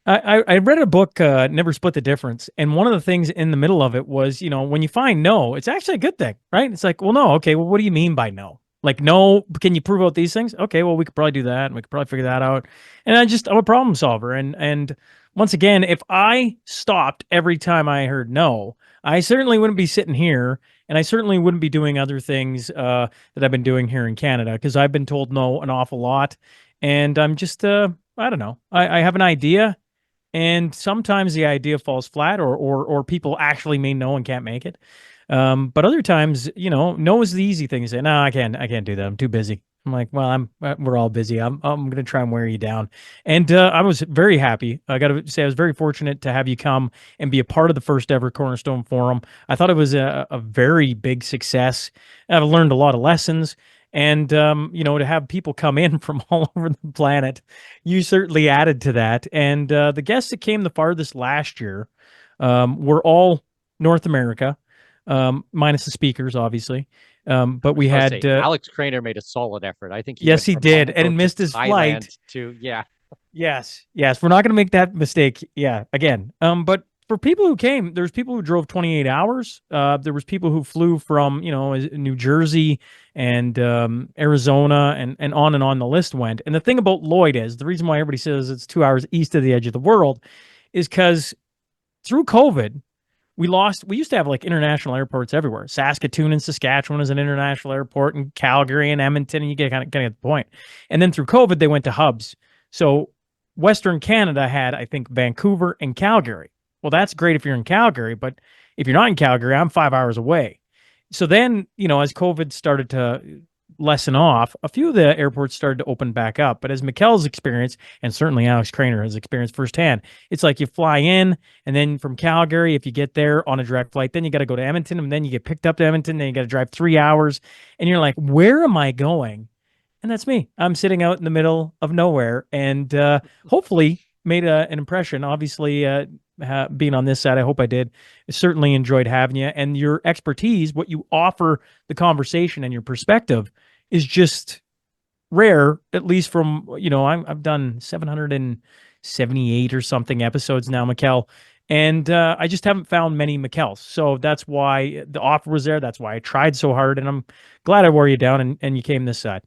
I read a book, Never Split the Difference, and one of the things in the middle of it was, when you find no, it's actually a good thing, right? It's like, well, no, okay, well, what do you mean by no? Like, no, can you prove out these things? Okay, well, we could probably do that, and we could probably figure that out. And I'm a problem solver, and once again, if I stopped every time I heard no, I certainly wouldn't be sitting here, and I certainly wouldn't be doing other things that I've been doing here in Canada because I've been told no an awful lot, and I'm just I don't know. I have an idea and sometimes the idea falls flat or people actually may know and can't make it. But other times, no is the easy thing to say. No, I can't do that. I'm too busy. I'm like, well, we're all busy. I'm going to try and wear you down. And I was very happy. I got to say, I was very fortunate to have you come and be a part of the first ever Cornerstone Forum. I thought it was a very big success. I've learned a lot of lessons. And, to have people come in from all over the planet, you certainly added to that. And the guests that came the farthest last year were all North America, minus the speakers, obviously. But I was we going to had, say Alex Craner made a solid effort. I think he yes, went he from did, Hong and Kong to missed his flight. Thailand to yeah. Yes, yes, we're not going to make that mistake. Yeah, again. But for people who came, there's people who drove 28 hours. There was people who flew from, New Jersey and Arizona and on the list went. And the thing about Lloyd is the reason why everybody says it's 2 hours east of the edge of the world is because through COVID, we used to have like international airports everywhere. Saskatoon and Saskatchewan is an international airport, and Calgary and Edmonton, and you get kind of get the point. And then through COVID, they went to hubs. So Western Canada had, I think, Vancouver and Calgary. Well, that's great if you're in Calgary, but if you're not in Calgary, I'm 5 hours away. So then, as COVID started to lessen off, a few of the airports started to open back up. But as Mikkel's experience, and certainly Alex Craner has experienced firsthand, it's like you fly in, and then from Calgary, if you get there on a direct flight, then you got to go to Edmonton, and then you get picked up to Edmonton, then you got to drive 3 hours, and you're like, where am I going? And that's me. I'm sitting out in the middle of nowhere, and hopefully made an impression. Obviously, being on this side, I hope I did. I certainly enjoyed having you, and your expertise, what you offer the conversation, and your perspective is just rare. At least from I've done 778 or something episodes now, Mikkel, and I just haven't found many Mikkels. So that's why the offer was there. That's why I tried so hard, and I'm glad I wore you down and you came this side.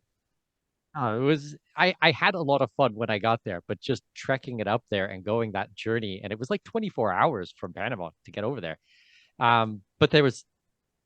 It was I had a lot of fun when I got there, but just trekking it up there and going that journey, and it was like 24 hours from Panama to get over there. But there was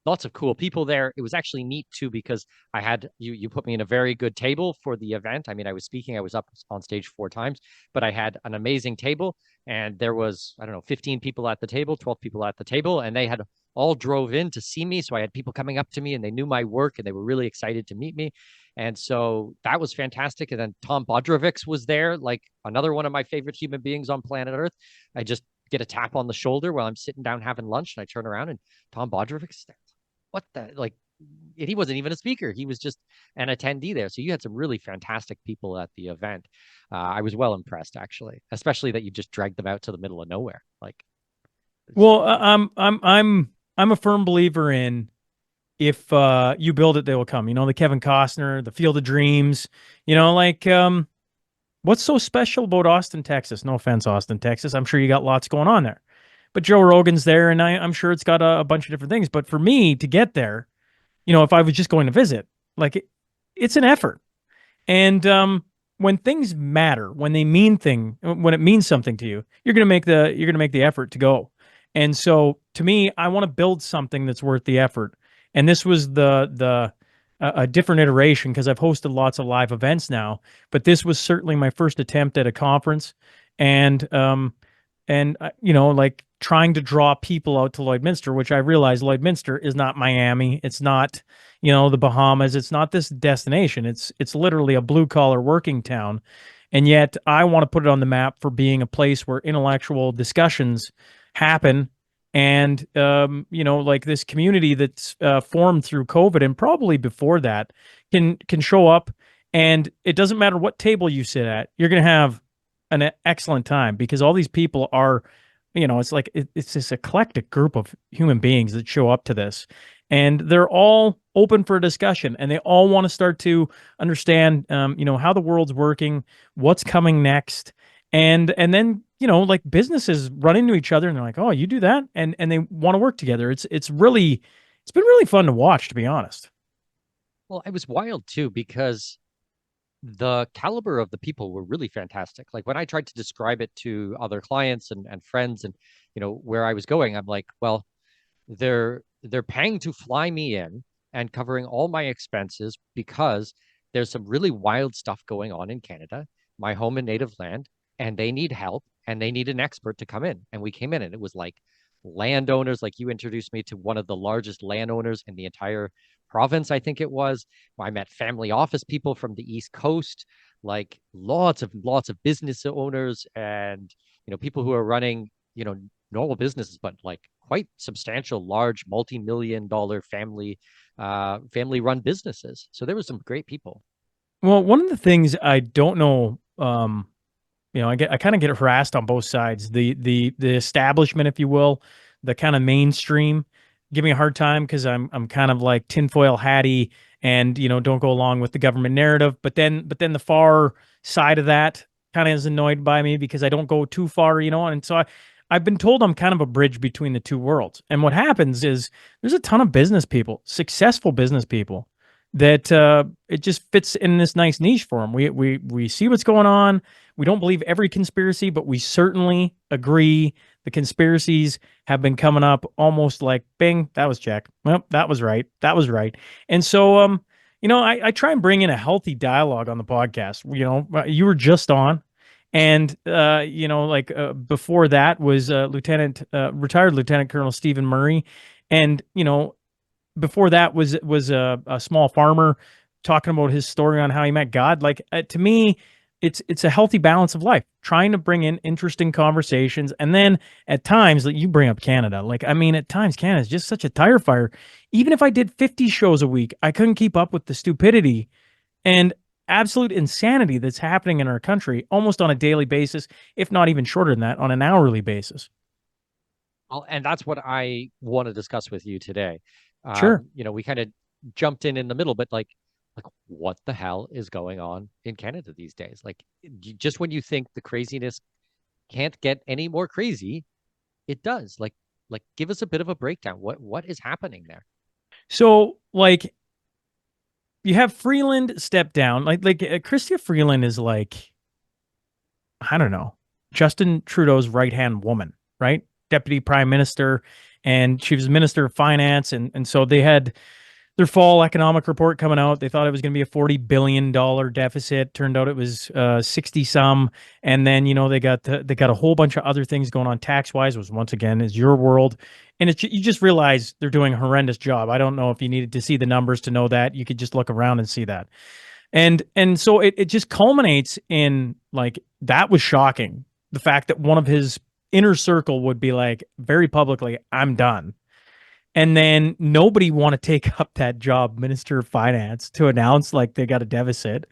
lots of cool people there. It was actually neat too because I had you put me in a very good table for the event. I mean, I was speaking, I was up on stage 4 times, but I had an amazing table, and there was, I don't know, 15 people at the table, 12 people at the table, and they had all drove in to see me. So I had people coming up to me and they knew my work and they were really excited to meet me. And so that was fantastic. And then Tom Bodrovics was there, like another one of my favorite human beings on planet Earth. I just get a tap on the shoulder while I'm sitting down having lunch, and I turn around and Tom Bodrovics, what the like, he wasn't even a speaker, he was just an attendee there. So you had some really fantastic people at the event. I was well impressed, actually, especially that you just dragged them out to the middle of nowhere. Like, Well, I'm a firm believer in if you build it, they will come. The Kevin Costner, the Field of Dreams. What's so special about Austin, Texas? No offense, Austin, Texas. I'm sure you got lots going on there. But Joe Rogan's there, and I'm sure it's got a bunch of different things. But for me to get there, if I was just going to visit, like it's an effort. And when things matter, when it means something to you, you're gonna make the effort to go. And so to me, I want to build something that's worth the effort. And this was the a different iteration because I've hosted lots of live events now, but this was certainly my first attempt at a conference. And like trying to draw people out to Lloydminster, which I realize Lloydminster is not Miami. It's not, the Bahamas. It's not this destination. It's literally a blue collar working town. And yet I want to put it on the map for being a place where intellectual discussions happen. And, like this community that's formed through COVID and probably before that can show up. And it doesn't matter what table you sit at, you're going to have an excellent time because all these people are, it's like it's this eclectic group of human beings that show up to this, and they're all open for a discussion, and they all want to start to understand, how the world's working, what's coming next, And then, like businesses run into each other and they're like, "Oh, you do that?" And they want to work together. It's been really fun to watch, to be honest. Well, it was wild too because the caliber of the people were really fantastic. Like when I tried to describe it to other clients and friends and where I was going, I'm like, well, they're paying to fly me in and covering all my expenses because there's some really wild stuff going on in Canada, my home and native land, and they need help and they need an expert to come in. And we came in and it was like landowners, like you introduced me to one of the largest landowners in the entire province, I think it was. I met family office people from the East Coast, like lots of business owners and people who are running, normal businesses, but like quite substantial, large, multi-million dollar family run businesses. So there were some great people. Well, one of the things I don't know, I kind of get harassed on both sides. The establishment, if you will, the kind of mainstream, give me a hard time because I'm kind of like tinfoil hatty and don't go along with the government narrative. But then the far side of that kind of is annoyed by me because I don't go too far, and so I've been told I'm kind of a bridge between the two worlds. And what happens is there's a ton of business people, successful business people, that it just fits in this nice niche for them. We see what's going on. We don't believe every conspiracy, but we certainly agree the conspiracies have been coming up almost like bing, that was check. Well, that was right. That was right. And so I try and bring in a healthy dialogue on the podcast. You were just on. And before that was retired Lieutenant Colonel Stephen Murray, and before that was a small farmer talking about his story on how he met God. Like to me, it's a healthy balance of life, trying to bring in interesting conversations, and then at times, like you bring up Canada, like I mean, at times Canada is just such a tire fire. Even if I did 50 shows a week, I couldn't keep up with the stupidity and absolute insanity that's happening in our country almost on a daily basis, if not even shorter than that, on an hourly basis. Well, and that's what I want to discuss with you today. Sure. We kind of jumped in the middle, but like what the hell is going on in Canada these days? Like just when you think the craziness can't get any more crazy, it does. Like give us a bit of a breakdown. What is happening there? So, like, you have Freeland step down. Like Chrystia Freeland is like, I don't know, Justin Trudeau's right hand woman, right? Deputy Prime Minister, and she was Minister of Finance, and so they had their fall economic report coming out. They thought it was going to be a $40 billion deficit. Turned out it was 60 some. And then they got a whole bunch of other things going on tax wise. Was once again is your world, and you just realize they're doing a horrendous job. I don't know if you needed to see the numbers to know that. You could just look around and see that. And so it just culminates in like that was shocking. The fact that one of his inner circle would be like very publicly, "I'm done." And then nobody want to take up that job, Minister of Finance, to announce like they got a deficit,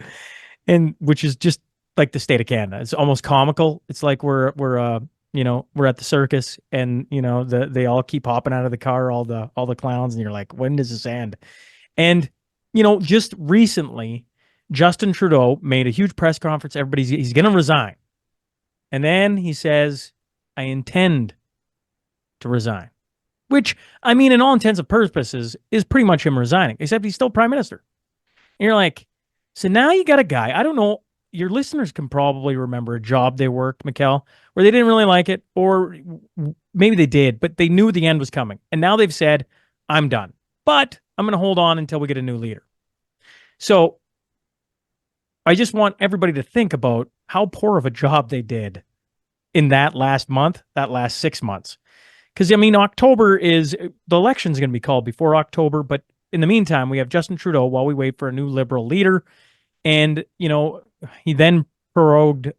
and which is just like the state of Canada. It's almost comical. It's like we're at the circus, and they all keep hopping out of the car, all the clowns, and you're like, when does this end? And just recently, Justin Trudeau made a huge press conference. He's going to resign, and then he says, "I intend to resign." Which, I mean, in all intents and purposes, is pretty much him resigning, except he's still prime minister. And you're like, so now you got a guy, I don't know, your listeners can probably remember a job they worked, Mikkel, where they didn't really like it, or maybe they did, but they knew the end was coming. And now they've said, I'm done. But I'm going to hold on until we get a new leader. So I just want everybody to think about how poor of a job they did in that last month, that last 6 months. Because, I mean, October is the election's going to be called before October. But in the meantime, we have Justin Trudeau while we wait for a new liberal leader. And, he then prorogued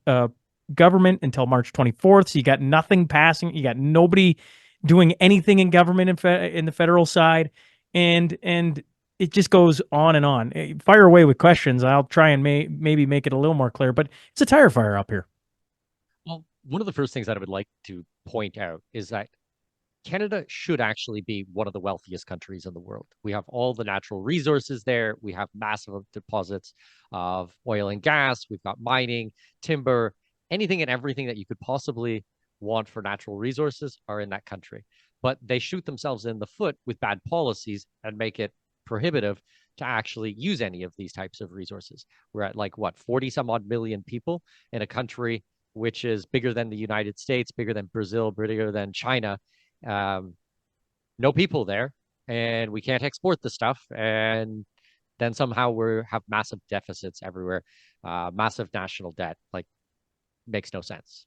government until March 24th. So you got nothing passing. You got nobody doing anything in government in the federal side. And it just goes on and on. Fire away with questions. I'll try and maybe make it a little more clear. But it's a tire fire up here. Well, one of the first things that I would like to point out is that Canada should actually be one of the wealthiest countries in the world. We have all the natural resources there. We have massive deposits of oil and gas. We've got mining, timber. anything and everything that you could possibly want for natural resources are in that country. But they shoot themselves in the foot with bad policies and make it prohibitive to actually use any of these types of resources. We're at like what, 40 some odd million people in a country which is bigger than the United States, bigger than Brazil, bigger than China. Um, no people there, and we can't export the stuff. And then somehow we have massive deficits everywhere, massive national debt. Like, makes no sense.